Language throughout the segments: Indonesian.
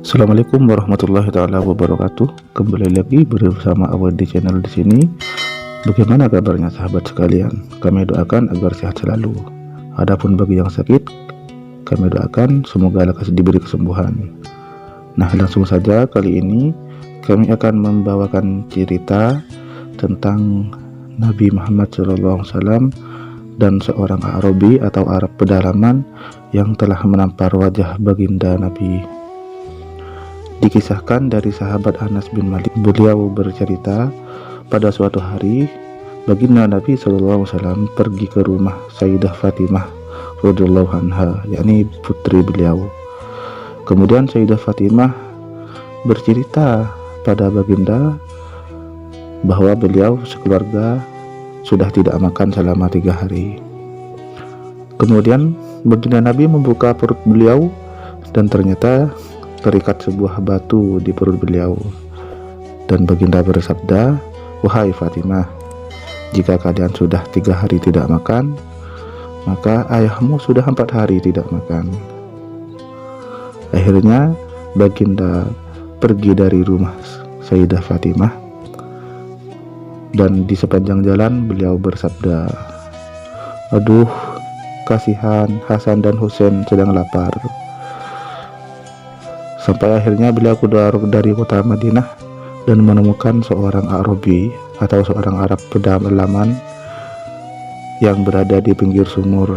Assalamualaikum warahmatullahi taala wabarakatuh. Kembali lagi bersama Awal di channel di sini. Bagaimana kabarnya sahabat sekalian? Kami doakan agar sehat selalu. Adapun bagi yang sakit, kami doakan semoga lekas diberi kesembuhan. Nah, langsung saja kali ini kami akan membawakan cerita tentang Nabi Muhammad SAW dan seorang Arabi atau Arab pedalaman yang telah menampar wajah baginda Nabi. Dikisahkan dari sahabat Anas bin Malik, beliau bercerita, pada suatu hari baginda Nabi SAW pergi ke rumah Sayyidah Fatimah radhiyallahu anha, yakni putri beliau. Kemudian Sayyidah Fatimah bercerita pada baginda bahwa beliau sekeluarga sudah tidak makan selama 3 hari. Kemudian baginda Nabi membuka perut beliau dan ternyata terikat sebuah batu di perut beliau, dan baginda bersabda, "Wahai Fatimah, jika kalian sudah 3 hari tidak makan, maka ayahmu sudah 4 hari tidak makan." Akhirnya baginda pergi dari rumah Sayyidah Fatimah, dan di sepanjang jalan beliau bersabda, "Aduh, kasihan Hasan dan Husain sedang lapar." Sampai akhirnya beliau keluar dari kota Madinah dan menemukan seorang Arabi atau seorang Arab pedalaman yang berada di pinggir sumur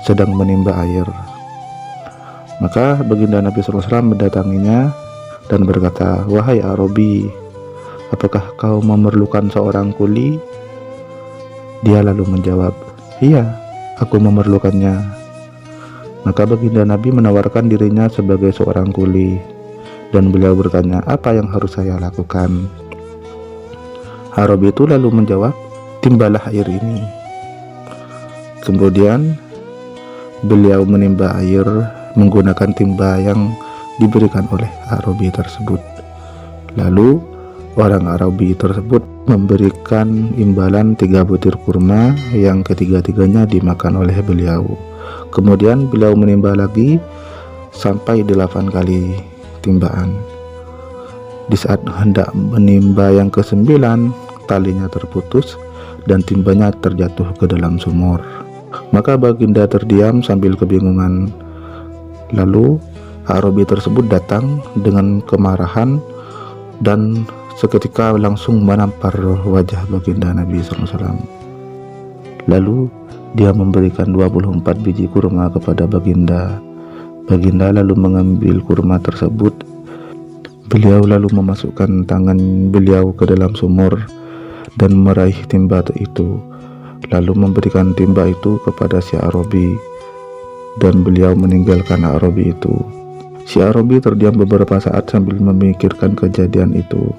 sedang menimba air. Maka baginda Nabi SAW mendatanginya dan berkata, "Wahai Arabi, apakah kau memerlukan seorang kuli?" Dia lalu menjawab, "Iya, aku memerlukannya." Maka baginda Nabi menawarkan dirinya sebagai seorang kuli, dan beliau bertanya, "Apa yang harus saya lakukan?" Arabi itu lalu menjawab, "Timbalah air ini." Kemudian beliau menimba air menggunakan timba yang diberikan oleh Arabi tersebut. Lalu orang Arabi tersebut memberikan imbalan 3 butir kurma yang ketiga-tiganya dimakan oleh beliau. Kemudian beliau menimba lagi sampai 8 kali timbaan. Di saat hendak menimba yang ke-9, talinya terputus dan timbanya terjatuh ke dalam sumur. Maka baginda terdiam sambil kebingungan. Lalu Arabi tersebut datang dengan kemarahan dan seketika langsung menampar wajah baginda Nabi SAW. Lalu dia memberikan 24 biji kurma kepada baginda. Baginda lalu mengambil kurma tersebut. Beliau lalu memasukkan tangan beliau ke dalam sumur dan meraih timba itu, lalu memberikan timba itu kepada si Arabi, dan beliau meninggalkan Arabi itu. Si Arabi terdiam beberapa saat sambil memikirkan kejadian itu.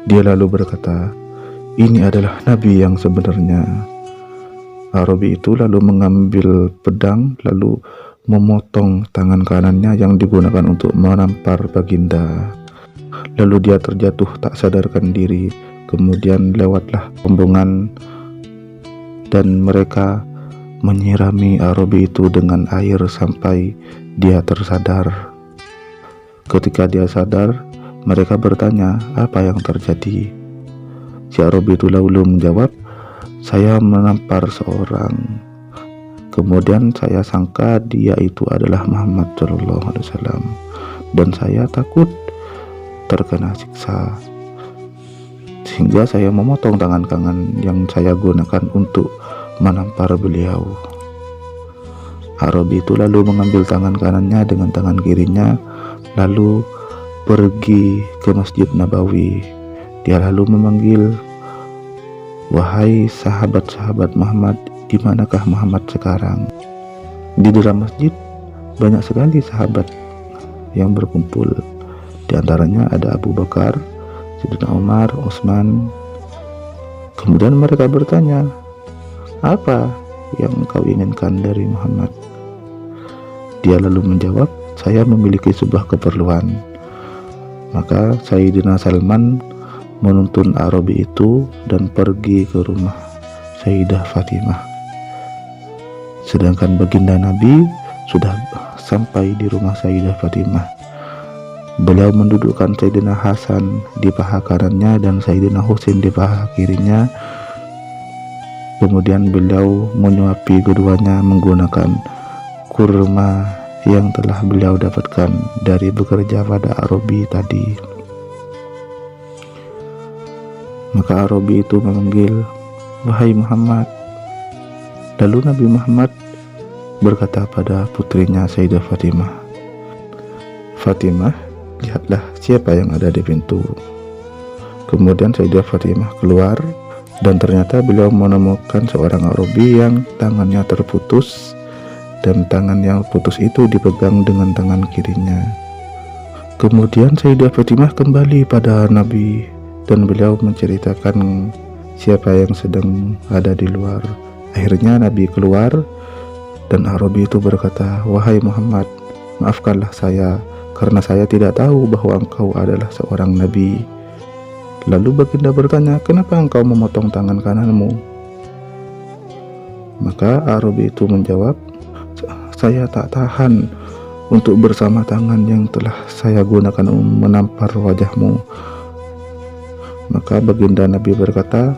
Dia lalu berkata, "Ini adalah Nabi yang sebenarnya." Arabi itu lalu mengambil pedang lalu memotong tangan kanannya yang digunakan untuk menampar baginda. Lalu dia terjatuh tak sadarkan diri. Kemudian lewatlah rombongan dan mereka menyirami Arabi itu dengan air sampai dia tersadar. Ketika dia sadar, mereka bertanya, "Apa yang terjadi?" Si Arabi itu lalu menjawab, "Saya menampar seorang. Kemudian saya sangka dia itu adalah Muhammad SAW, dan saya takut terkena siksa, sehingga saya memotong tangan yang saya gunakan untuk menampar beliau." Arabi itu lalu mengambil tangan kanannya dengan tangan kirinya, lalu pergi ke Masjid Nabawi. Dia lalu memanggil, "Wahai sahabat-sahabat Muhammad, di manakah Muhammad sekarang?" Di dalam masjid banyak sekali sahabat yang berkumpul. Di antaranya ada Abu Bakar, Sayyidina Umar, Utsman. Kemudian mereka bertanya, "Apa yang engkau inginkan dari Muhammad?" Dia lalu menjawab, "Saya memiliki sebuah keperluan." Maka Sayyidina Salman menuntun Arabi itu dan pergi ke rumah Sayyidah Fatimah. Sedangkan baginda Nabi sudah sampai di rumah Sayyidah Fatimah. Beliau mendudukkan Sayyidina Hasan di paha kanannya dan Sayyidina Husain di paha kirinya. Kemudian beliau menyuapi keduanya menggunakan kurma yang telah beliau dapatkan dari bekerja pada Arabi tadi. Maka Arabi itu memanggil, "Wahai Muhammad." Lalu Nabi Muhammad berkata pada putrinya Sayyidah Fatimah, "Fatimah, lihatlah siapa yang ada di pintu." Kemudian Sayyidah Fatimah keluar dan ternyata beliau menemukan seorang Arabi yang tangannya terputus, dan tangan yang putus itu dipegang dengan tangan kirinya. Kemudian Sayyidah Fatimah kembali pada Nabi dan beliau menceritakan siapa yang sedang ada di luar. Akhirnya Nabi keluar dan Arabi itu berkata, "Wahai Muhammad, maafkanlah saya karena saya tidak tahu bahwa engkau adalah seorang nabi." Lalu baginda bertanya, "Kenapa engkau memotong tangan kananmu?" Maka Arabi itu menjawab, "Saya tak tahan untuk bersama tangan yang telah saya gunakan menampar wajahmu." Maka baginda Nabi berkata,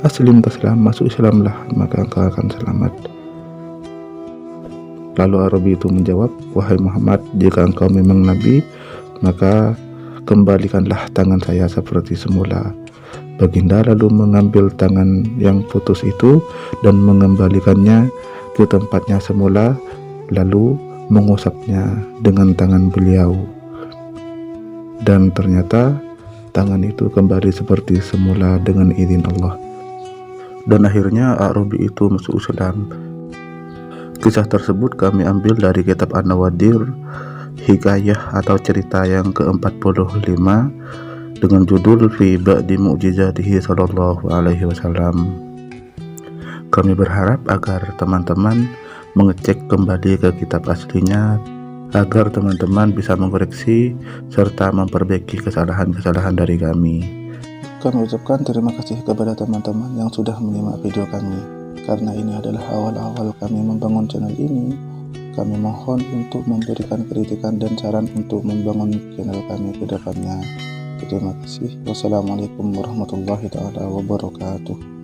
"Aslim taslam, masuk Islamlah, maka engkau akan selamat." Lalu Arabi itu menjawab, "Wahai Muhammad, jika engkau memang Nabi, maka kembalikanlah tangan saya seperti semula." Baginda lalu mengambil tangan yang putus itu dan mengembalikannya ke tempatnya semula, lalu mengusapnya dengan tangan beliau. Dan ternyata tangan itu kembali seperti semula dengan izin Allah. Dan akhirnya Arabi itu masuk Islam. Kisah tersebut kami ambil dari kitab An-Nawadir, hikayah atau cerita yang ke-45 dengan judul Fi Ba'di Mu'jizatihi Sallallahu Alaihi Wasallam. Kami berharap agar teman-teman mengecek kembali ke kitab aslinya, agar teman-teman bisa mengoreksi serta memperbaiki kesalahan-kesalahan dari kami. Kami ucapkan terima kasih kepada teman-teman yang sudah menyimak video kami. Karena ini adalah awal-awal kami membangun channel ini, kami mohon untuk memberikan kritikan dan saran untuk membangun channel kami ke depannya. Terima kasih. Wassalamualaikum warahmatullahi wabarakatuh.